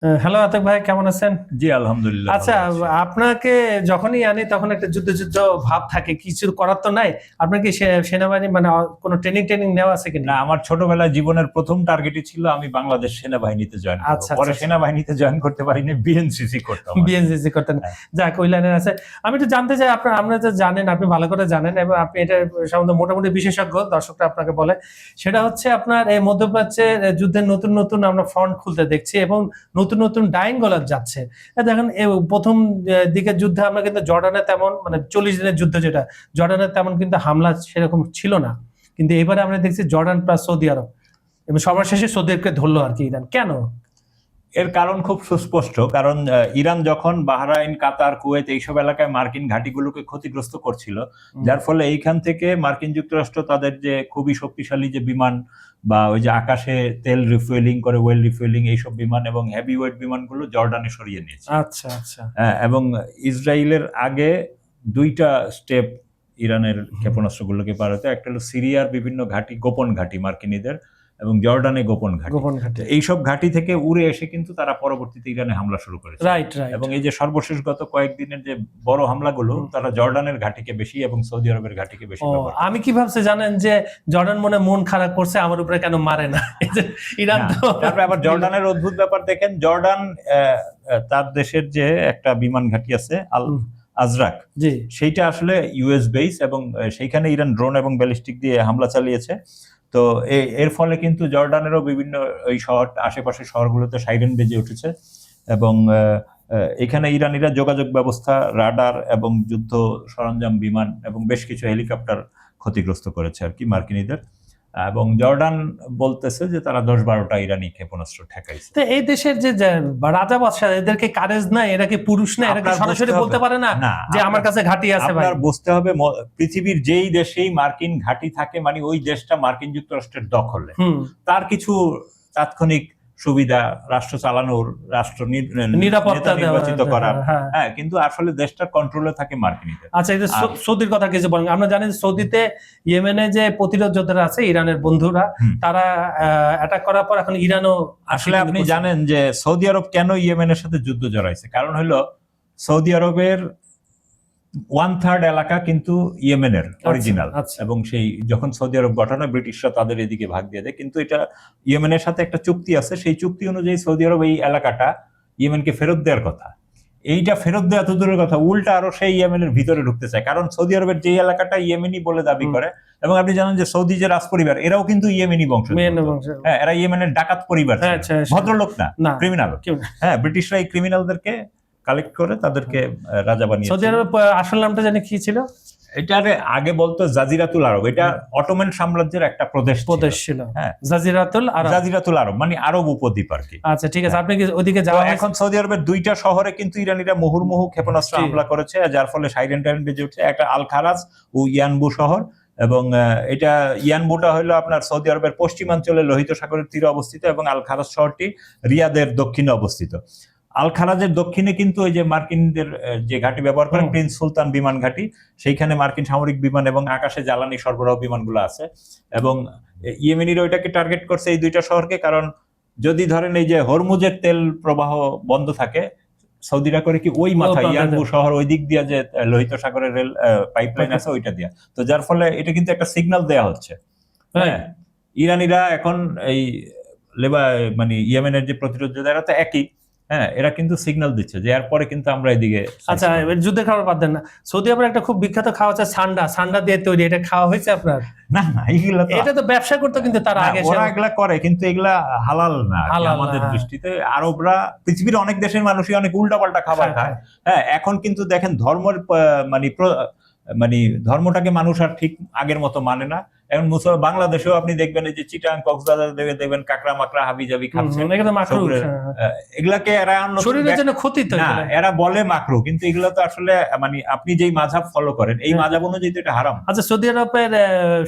Hello Atik ভাই, কেমন আছেন? জি, আলহামদুলিল্লাহ আচ্ছা, ভালো আছি। আপনাকে যখনই আনি তখন একটা যুদ্ধ যুদ্ধ ভাব থাকে, কিছু করার তো নাই। আপনার কি সেনাবাহিনী মানে কোনো ট্রেনিং ট্রেনিং নেওয়া আছে কিনা? না, আমার ছোটবেলায় জীবনের প্রথম টার্গেটই ছিল আমি বাংলাদেশ সেনাবাহিনীতে জয়েন করব। আচ্ছা পরে আচ্ছা। সেনাবাহিনীতে জয়েন করতে পারিনি, বিএনসিসি করতাম আরকি। বিএনসিসি করতেন। হ্যাঁ, যাক, ওই লাইনে আছে। আমি একটু জানতে চাই, আমরা তো জানেন, আপনি ভালো করে জানেন এবং আপনি এটা সম্বন্ধে মোটামুটি বিশেষজ্ঞ, দর্শকরা আপনাকে বলে। সেটা হচ্ছে আপনার এই মধ্যপ্রাচ্যের যুদ্ধের নতুন নতুন আমরা ফ্রন্ট খুলতে দেখছি এবং নতুন নতুন ডাইং গলার যাচ্ছে। দেখেন, প্রথম দিকের যুদ্ধে আমরা কিন্তু জর্ডানে তেমন মানে 40 দিনের যুদ্ধ, যেটা জর্ডানের তেমন কিন্তু হামলা সেরকম ছিল না। কিন্তু এবারে আমরা দেখছি জর্ডান প্লাস সৌদি আরব, এবং সবার শেষে সৌদি আরবকে ধরলো আর কি ইরান। কেন? এর কারণ খুব সুস্পষ্ট। কারণ ইরান যখন বাহরাইন, কাতার, কুয়েত এইসব এলাকায় মার্কিন ঘাঁটিগুলোকে ক্ষতিগ্রস্ত করছিল, যার ফলে এইখান থেকে মার্কিন যুক্তরাষ্ট্র তাদের যে খুবই শক্তিশালী যে বিমান বা ওই যে আকাশে তেল রিফুয়েলিং করে, ওয়েল রিফুয়েলিং এইসব বিমান এবং হেভি ওয়েট বিমানগুলো জর্ডানে সরিয়ে নিয়েছে। আচ্ছা আচ্ছা। হ্যাঁ, এবং ইসরায়েলের আগে দুইটা স্টেপ ইরানের ক্ষেপণাস্ত্রগুলোকে পার হতে। একটা হলো সিরিয়ার বিভিন্ন ঘাঁটি, গোপন ঘাঁটি মার্কিনীদের, এবং জর্ডানে গোপন ঘাঁটি। গোপন ঘাটে। এইসব ঘাঁটি থেকে উড়ে এসে কিন্তু তারা পরবর্তীতে ইরানে হামলা শুরু করেছে। Right right. এবং এই যে সর্বশেষ গত কয়েকদিনের যে বড় হামলাগুলো, তারা জর্ডানের ঘাঁটিকে বেশি এবং সৌদি আরবের ঘাঁটিকে বেশি ব্যবহার করে। আমি কি ভাবছি জানেন, যে জর্ডান মন খারাপ করছে, আমার উপরে কেন মারে না। এই যে ইরান না, তো তারপরে আবার জর্ডানের অদ্ভুত ব্যাপার দেখেন, জর্ডান তার দেশের যে একটা বিমান ঘাঁটি আছে আল আজরাক, জি সেইটা আসলে ইউএস বেস, এবং সেইখানে ইরান ড্রোন এবং ব্যালিস্টিক দিয়ে হামলা চালিয়েছে। তো এর ফলে কিন্তু জর্ডানেরও বিভিন্ন ওই শহর, আশেপাশের শহরগুলোতে সাইরেন বেজে উঠেছে। এবং এখানে ইরানিরা যোগাযোগ ব্যবস্থা, রাডার এবং যুদ্ধ সরঞ্জাম, বিমান এবং বেশ কিছু হেলিকপ্টার ক্ষতিগ্রস্ত করেছে আর কি মার্কিনীদের। এবং জর্ডান বলতেছে যে তারা 10-12টা ইরানি ক্ষেপণাস্ত্র ঠেকাইছে। তো এই দেশের যে রাজা বাদশাহ, এদেরকে কারেজ নাই, এরা কি পুরুষ না? এরা কি সরাসরি বলতে পারে না যে আমার কাছে ঘাঁটি আছে? ভাই, আপনার বুঝতে হবে, পৃথিবীর যেই দেশেই মার্কিন ঘাঁটি থাকে মানে ওই দেশটা মার্কিন যুক্তরাষ্ট্রের দখলে। তার কিছু তাৎক্ষণিক সুবিধা, রাষ্ট্র চালানোর, রাষ্ট্র নিরাপত্তা নির্বাচিত করার, হ্যাঁ। হ্যাঁ, কিন্তু আসলে দেশটার কন্ট্রোলে থাকে মার্কিনীদের। আচ্ছা, এই যে সৌদির কথা কিছু বলেন। আমরা জানি সৌদিতে ইয়েমেনে যে প্রতিরোধ যোদ্ধারা আছে, ইরানের বন্ধুরা, তারা অ্যাটাক করার পর এখন ইরানও আসলে আপনি জানেন যে সৌদি আরব কেন ইয়েমেনের সাথে যুদ্ধ জড়াইছে? কারণ হলো সৌদি আরবের 1/3 এলাকা কিন্তু ইয়েমেনের অরিজিনাল। এবং সেই যখন সৌদি আরব গঠন হয়, ব্রিটিশরা তাদের এদিকে ভাগ দিয়ে দেয়, কিন্তু এটা ইয়েমেনের সাথে একটা চুক্তি আছে। সেই চুক্তি অনুযায়ী সৌদি আরব এই এলাকাটা ইয়েমেনকে ফেরত দেওয়ার কথা। এইটা ফেরত দেওয়া তো দূরের কথা, উল্টা আরো সেই ইয়েমেনের ভিতরে ঢুকতে চায়। কারণ সৌদি আরবের যে এলাকাটা ইয়েমেনি বলে দাবি করে, এবং আপনি জানেন যে সৌদি যে রাজ পরিবার, এরাও কিন্তু ইয়েমেনি বংশ। হ্যাঁ, এরা ইয়েমেনের ডাকাত পরিবার, ভদ্রলোক না, ক্রিমিনাল। হ্যাঁ, ব্রিটিশরা এই ক্রিমিনালদেরকে কালেক্ট করে তাদেরকে রাজা বানিয়েছে। সৌদি আরব আসল নামটা জানি কি ছিল? এটার আগে বলতো জাজিরাতুল আরব। এটা অটোমান সাম্রাজ্যের একটা প্রদেশ ছিল। হ্যাঁ, জাজিরাতুল আরব মানে আরব উপদ্বীপ আর কি। আচ্ছা, ঠিক আছে। আপনি কি ওদিকে যাওয়া? এখন সৌদি আরবের 2টা শহরে কিন্তু ইরানিরা মুহুর্মুহু ক্ষেপণাস্ত্র হামলা করেছে, যার ফলে সাইরেন টাইরেন বেজে উঠছে। একটা আল খারাজ ও ইয়ানবু শহর, এবং এটা ইয়ানবুটা হলো আপনার সৌদি আরবের পশ্চিমাঞ্চলে লোহিত সাগরের তীরে অবস্থিত, এবং আল খারাজ শহরটি রিয়াদের দক্ষিণে অবস্থিত। আল খারাজের দক্ষিণে কিন্তু ওই যে মার্কিনদের যে ঘাঁটি ব্যবহার করে, প্রিন্স সুলতান বিমান ঘাঁটি, সেইখানে মার্কিন সামরিক বিমান এবং আকাশে জ্বালানি সরবরাহ বিমানগুলো আছে। এবং ইয়েমেনিরা ওইটাকে টার্গেট করছে, এই 2টা শহরকে। কারণ যদি ধরেন এই যে হরমুজের তেল প্রবাহ বন্ধ থাকে, সৌদিরা করে কি ওই মাথা ইয়ানবু শহর ওই দিক দিয়ে যে লোহিত সাগরের রেল পাইপলাইন আছে ওইটা দিয়া, তো যার ফলে এটা কিন্তু একটা সিগন্যাল দেয়া হচ্ছে। হ্যাঁ, ইরানিরা এখন এই মানে ইয়েমেনের যে প্রতিরোধ যোদ্ধারা তো একই। হ্যাঁ, এরা কিন্তু সিগন্যাল দিচ্ছে যে এরপরে কিন্তু আমরা এদিকে। আচ্ছা, যুদ্ধের খাবার বাদ দেন না, সৌদি আরবের একটা খুব বিখ্যাত খাওয়া আছে সান্ডা দিয়ে তৈরি, এটা খাওয়া হয়েছে আপনার? না, এইগুলা এটা তো ব্যবসা করতে, কিন্তু তার আগে ওরা এগুলা করে, কিন্তু এগুলা হালাল না আমাদের দৃষ্টিতে। আরবরা, পৃথিবীর অনেক দেশের মানুষই অনেক উল্টাপাল্টা খাবার খায়। হ্যাঁ, এখন কিন্তু দেখেন ধর্মের মানে ধর্মটাকে মানুষ আর ঠিক আগের মতো মানে না। এখন বাংলাদেশেও আপনি দেখবেন এই যে চিটাং, কক্সবাজার দেখবেন কাকড়া মাকড়া হাবি জাবি খাচ্ছে। এগুলাকে এরা শরীরের জন্য ক্ষতি তো না, এরা বলে মাকরু, কিন্তু এগুলা তো আসলে মানে আপনি যেই মাযহাব ফলো করেন এই মাযহাব অনুযায়ী তো এটা হারাম। আচ্ছা, সৌদি আরবের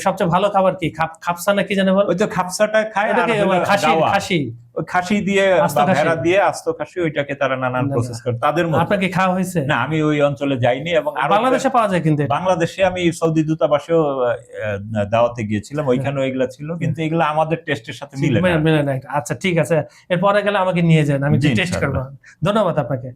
সবচেয়ে ভালো খাবার কি? খাপসা না কি জানে বল? ওই তো খাপসাটা খায়, খাসি। ওই খাসি দিয়ে আস্ত বা খাসি। ভেড়া দিয়ে আস্ত খাসি, ওইটাকে তারা নানান না, প্রসেস করে তাদের মধ্যে। আপনাকে খাওয়া হয়েছে? না, আমি ওই অঞ্চলে যাইনি, এবং আরো বাংলাদেশে পাওয়া যায় কিন্তু এটা। বাংলাদেশে আমি সৌদি দূতাবাসেও দাওয়াতে গিয়েছিলাম, ওইখানে এগুলা ছিল, কিন্তু এগুলা আমাদের টেস্টের সাথে মিলে না। মেলে না। আচ্ছা ঠিক আছে, এরপরে গেলে আমাকে নিয়ে যান, আমি জি, টেস্ট ইনশাআল্লাহ। করবো। ধন্যবাদ আপনাকে।